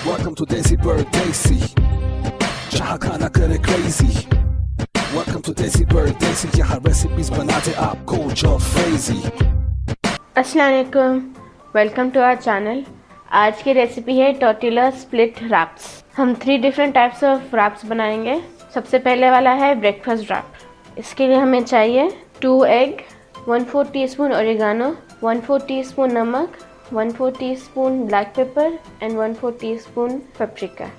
Welcome to Iceberg Lettuce, जहाँ खाना करे crazy. Welcome to Iceberg Lettuce, यहाँ recipes बनाते आपको जो crazy. अस्सलाम वालेकुम, वेलकम टू आवर चैनल। आज की रेसिपी है टॉर्टिला स्प्लिट रैप्स। हम 3 डिफरेंट टाइप्स ऑफ रैप्स बनाएंगे। सबसे पहले वाला है ब्रेकफास्ट रैप। इसके लिए हमें चाहिए 2 एग, 1/4 टीस्पून ओरेगानो, 1/4 टीस्पून नमक, 1/4 teaspoon black paper and 1/4 teaspoon paprika.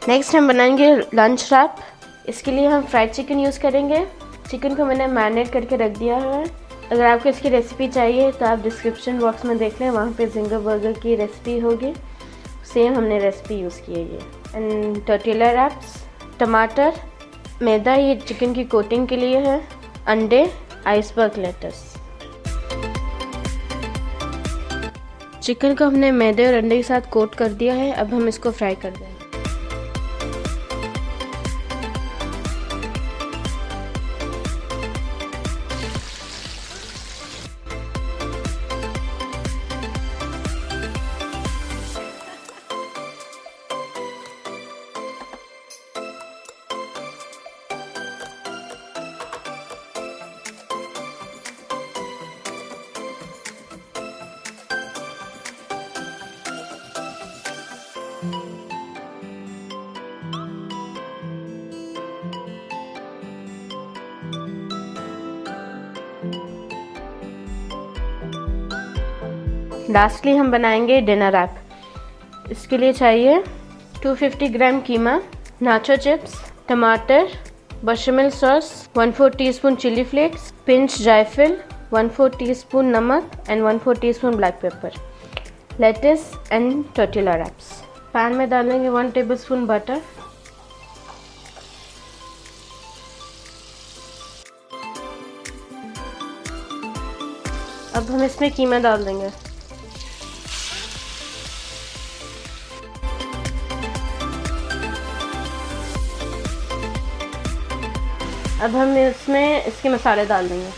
Next हम बनाएंगे लंच रैप। इसके लिए हम फ्राइड चिकन यूज़ करेंगे। चिकन को मैंने मैरिनेट करके रख दिया है। अगर आपको इसकी रेसिपी चाहिए तो आप डिस्क्रिप्शन बॉक्स में देख लें, वहाँ पे जिंगर बर्गर की रेसिपी होगी। सेम हमने रेसिपी यूज़ की है ये। एंड टॉर्टिला रैप्स, टमाटर, मैदा ये चिकन की कोटिंग के लिए है, अंडे, आइसबर्ग लेटस। चिकन को हमने मैदे और अंडे के साथ कोट कर दिया है। अब हम इसको फ्राई कर देंगे। लास्टली हम बनाएंगे डिनर रैप। इसके लिए चाहिए 250 ग्राम कीमा, नाचो चिप्स, टमाटर, bechamel sauce, 1/4 teaspoon chilli flakes, pinch जायफल, 1/4 टीस्पून नमक and 1/4 teaspoon black pepper, lettuce and tortilla wraps. Pan में डालेंगे 1 टेबलस्पून बटर, अब हम इसमें कीमा डाल देंगे। अब हम इसमें इसके मसाले डाल देंगे।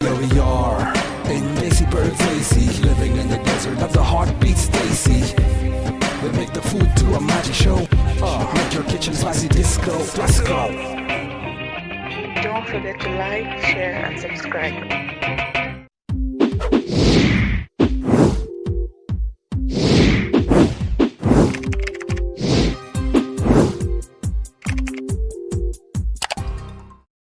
Here we are in Iceberg Lettuce, living in the desert of the heartbeat Stacy. We make the food to a magic show. Make your kitchen spicy disco. Let's go. Don't forget to like, share and subscribe.